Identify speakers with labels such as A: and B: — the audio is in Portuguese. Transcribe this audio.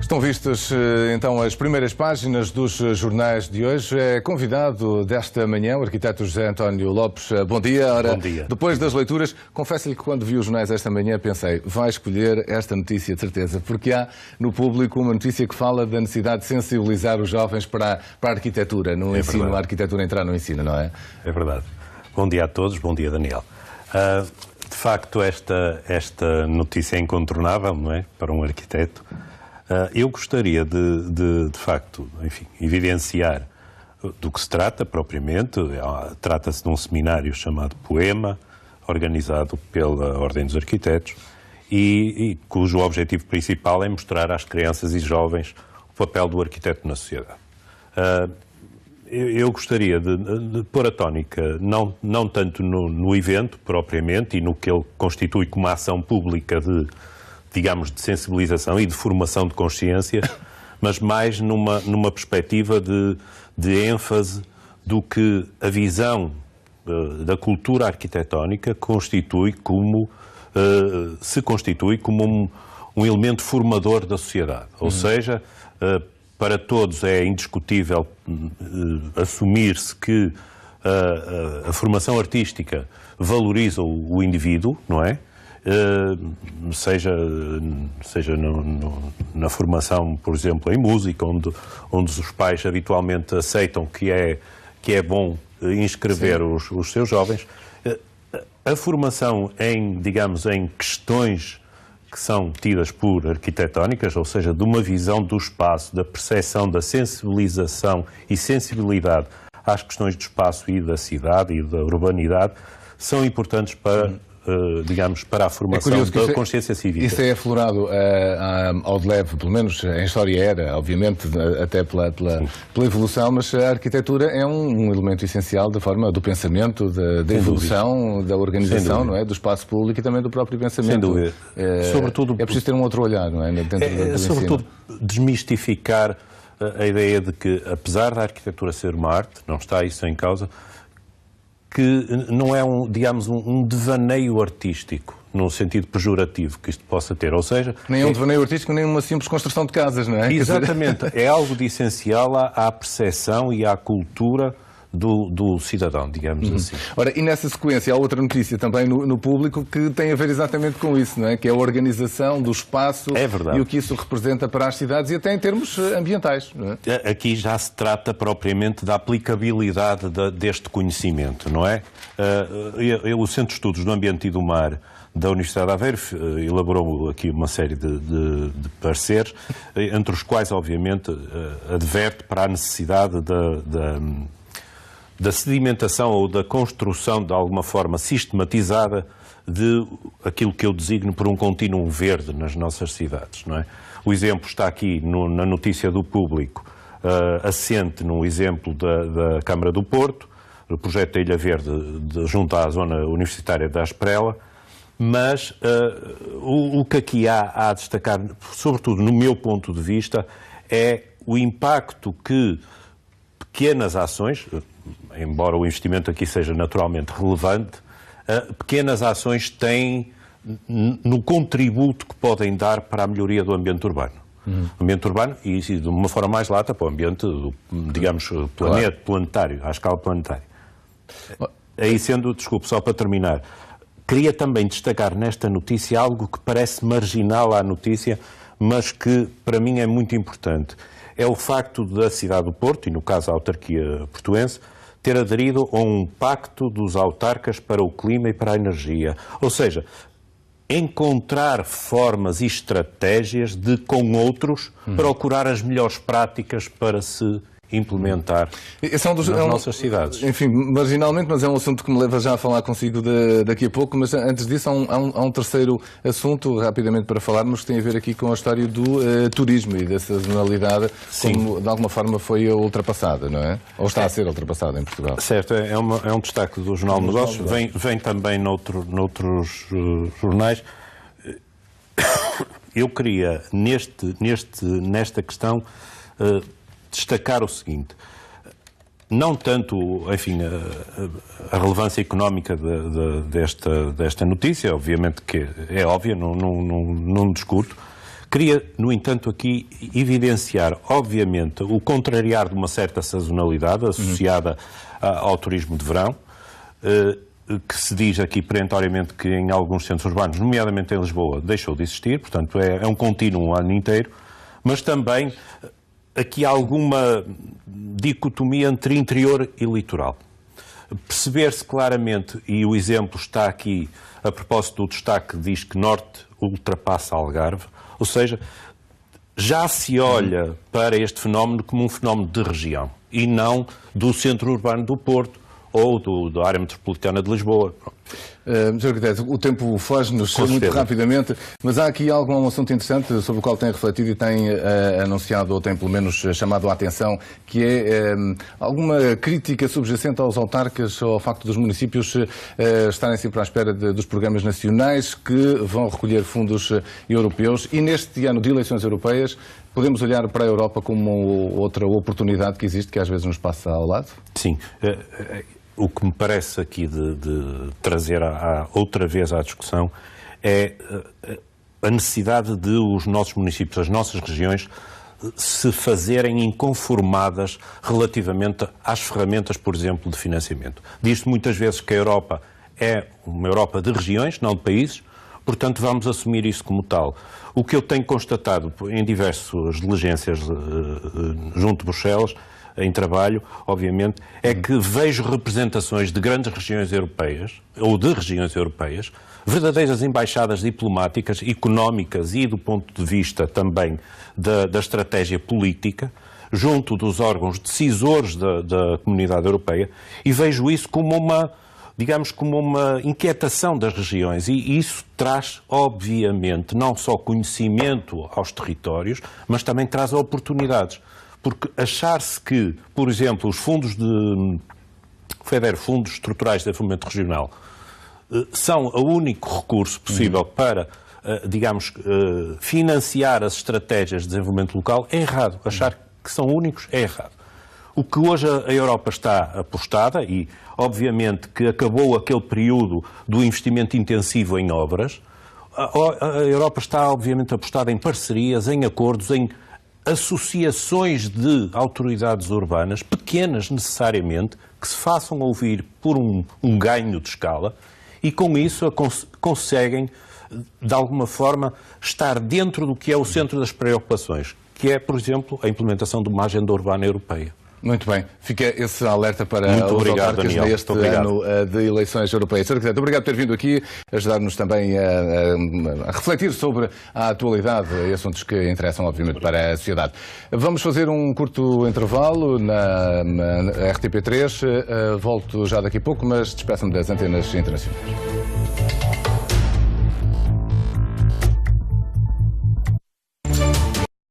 A: Estão vistas então as primeiras páginas dos jornais de hoje. É convidado desta manhã o arquiteto José António Lopes. Bom dia.
B: Bom dia.
A: Depois das leituras, confesso-lhe que quando vi os jornais esta manhã pensei, vai escolher esta notícia de certeza, porque há no público uma notícia que fala da necessidade de sensibilizar os jovens para a arquitetura, no ensino,
B: verdade.
A: a arquitetura entrar no ensino, não é?
B: É verdade. Bom dia a todos, bom dia Daniel. De facto, esta notícia é incontornável, não é? Para um arquiteto. Eu gostaria de facto, enfim, evidenciar do que se trata propriamente. Trata-se de um seminário chamado Poema, organizado pela Ordem dos Arquitetos e cujo objetivo principal é mostrar às crianças e jovens o papel do arquiteto na sociedade. Eu gostaria de pôr a tónica, não tanto no evento propriamente e no que ele constitui como ação pública de sensibilização e de formação de consciência, mas mais numa perspectiva de ênfase do que a visão da cultura arquitetónica se constitui como um elemento formador da sociedade. Ou seja, para todos é indiscutível assumir-se que a formação artística valoriza o indivíduo, não é? Seja na formação, por exemplo, em música, onde os pais habitualmente aceitam que é bom inscrever os seus jovens. A formação em questões que são tidas por arquitetónicas, ou seja, de uma visão do espaço, da percepção, da sensibilização e sensibilidade às questões do espaço e da cidade e da urbanidade, são importantes para a formação da consciência cívica.
A: Isso é aflorado ao de leve, pelo menos em história era, obviamente, até pela evolução, mas a arquitetura é um elemento essencial da forma do pensamento, da evolução, da organização, não é? Do espaço público e também do próprio pensamento.
B: Sem dúvida.
A: Sobretudo, é preciso ter um outro olhar, não é?
B: Sobretudo, desmistificar a ideia de que, apesar da arquitetura ser uma arte, não está isso em causa, que não é um devaneio artístico, no sentido pejorativo que isto possa ter. Ou seja,
A: nem um devaneio artístico, nem uma simples construção de casas, não é?
B: Exatamente. É algo de essencial à percepção e à cultura do cidadão, digamos assim.
A: Ora, e nessa sequência há outra notícia também no público que tem a ver exatamente com isso, não é? Que é a organização do espaço e o que isso representa para as cidades e até em termos ambientais, não é?
B: Aqui já se trata propriamente da aplicabilidade deste conhecimento, não é? O Centro de Estudos do Ambiente e do Mar da Universidade de Aveiro elaborou aqui uma série de pareceres, entre os quais, obviamente, adverte para a necessidade da sedimentação ou da construção, de alguma forma sistematizada, de aquilo que eu designo por um contínuo verde nas nossas cidades, não é? O exemplo está aqui na notícia do público, assente num exemplo da Câmara do Porto, o projeto da Ilha Verde junto à zona universitária da Asprela, mas o que aqui há a destacar, sobretudo no meu ponto de vista, é o impacto que pequenas ações, embora o investimento aqui seja naturalmente relevante, pequenas ações têm no contributo que podem dar para a melhoria do ambiente urbano. O ambiente urbano e de uma forma mais lata para o ambiente, planetário, à escala planetária. Aí sendo, desculpe, só para terminar, queria também destacar nesta notícia algo que parece marginal à notícia, mas que para mim é muito importante. É o facto da cidade do Porto, e no caso a autarquia portuense, ter aderido a um pacto dos autarcas para o clima e para a energia. Ou seja, encontrar formas e estratégias de, com outros, procurar as melhores práticas para se implementar nas nossas cidades.
A: Enfim, marginalmente, mas é um assunto que me leva já a falar consigo daqui a pouco, mas antes disso há um terceiro assunto, rapidamente para falarmos, que tem a ver aqui com a história do turismo e da sazonalidade, como de alguma forma foi ultrapassada, não é? Ou está a ser ultrapassada em Portugal.
B: Certo, é um destaque do Jornal de Negócios, vem também noutros jornais. Eu queria, nesta questão, destacar o seguinte: não tanto, enfim, a relevância económica desta notícia, obviamente que é óbvia, não discuto, Queria, no entanto, aqui evidenciar, obviamente, o contrariar de uma certa sazonalidade associada ao turismo de verão, que se diz aqui perentoriamente que em alguns centros urbanos, nomeadamente em Lisboa, deixou de existir, portanto é um contínuo o ano inteiro, mas também aqui há alguma dicotomia entre interior e litoral. Perceber-se claramente, e o exemplo está aqui, a propósito do destaque, diz que Norte ultrapassa Algarve, ou seja, já se olha para este fenómeno como um fenómeno de região e não do centro urbano do Porto ou da área metropolitana de Lisboa.
A: Sr. Arquiteto, o tempo foge-nos muito rapidamente, mas há aqui algum assunto interessante sobre o qual tem refletido e tem anunciado, ou tem pelo menos chamado a atenção, que é alguma crítica subjacente aos autarcas ou ao facto dos municípios estarem sempre à espera dos programas nacionais que vão recolher fundos europeus, e neste ano de eleições europeias podemos olhar para a Europa como outra oportunidade que existe, que às vezes nos passa ao lado?
B: Sim. O que me parece aqui de trazer outra vez à discussão é a necessidade de os nossos municípios, as nossas regiões, se fazerem inconformadas relativamente às ferramentas, por exemplo, de financiamento. Diz-se muitas vezes que a Europa é uma Europa de regiões, não de países, portanto vamos assumir isso como tal. O que eu tenho constatado em diversas diligências junto de Bruxelas, em trabalho, obviamente, é que vejo representações de grandes regiões europeias, ou de regiões europeias, verdadeiras embaixadas diplomáticas, económicas e do ponto de vista também da estratégia política, junto dos órgãos decisores da comunidade europeia, e vejo isso como como uma inquietação das regiões, e isso traz, obviamente, não só conhecimento aos territórios, mas também traz oportunidades. Porque achar-se que, por exemplo, os fundos fundos estruturais de desenvolvimento regional, são o único recurso possível para, financiar as estratégias de desenvolvimento local, é errado. Achar que são únicos é errado. O que hoje a Europa está apostada, e obviamente que acabou aquele período do investimento intensivo em obras, a Europa está obviamente apostada em parcerias, em acordos, em associações de autoridades urbanas, pequenas necessariamente, que se façam ouvir por um ganho de escala, e com isso conseguem, de alguma forma, estar dentro do que é o centro das preocupações, que é, por exemplo, a implementação de uma agenda urbana europeia.
A: Muito bem. Fica esse alerta para
B: Muito
A: os
B: obrigado,
A: autarcas
B: Daniel.
A: neste ano de eleições europeias. Sr. Arquiteto, obrigado por ter vindo aqui, ajudar-nos também a refletir sobre a atualidade e assuntos que interessam, obviamente, para a sociedade. Vamos fazer um curto intervalo na RTP3. Volto já daqui a pouco, mas despeço-me das antenas internacionais.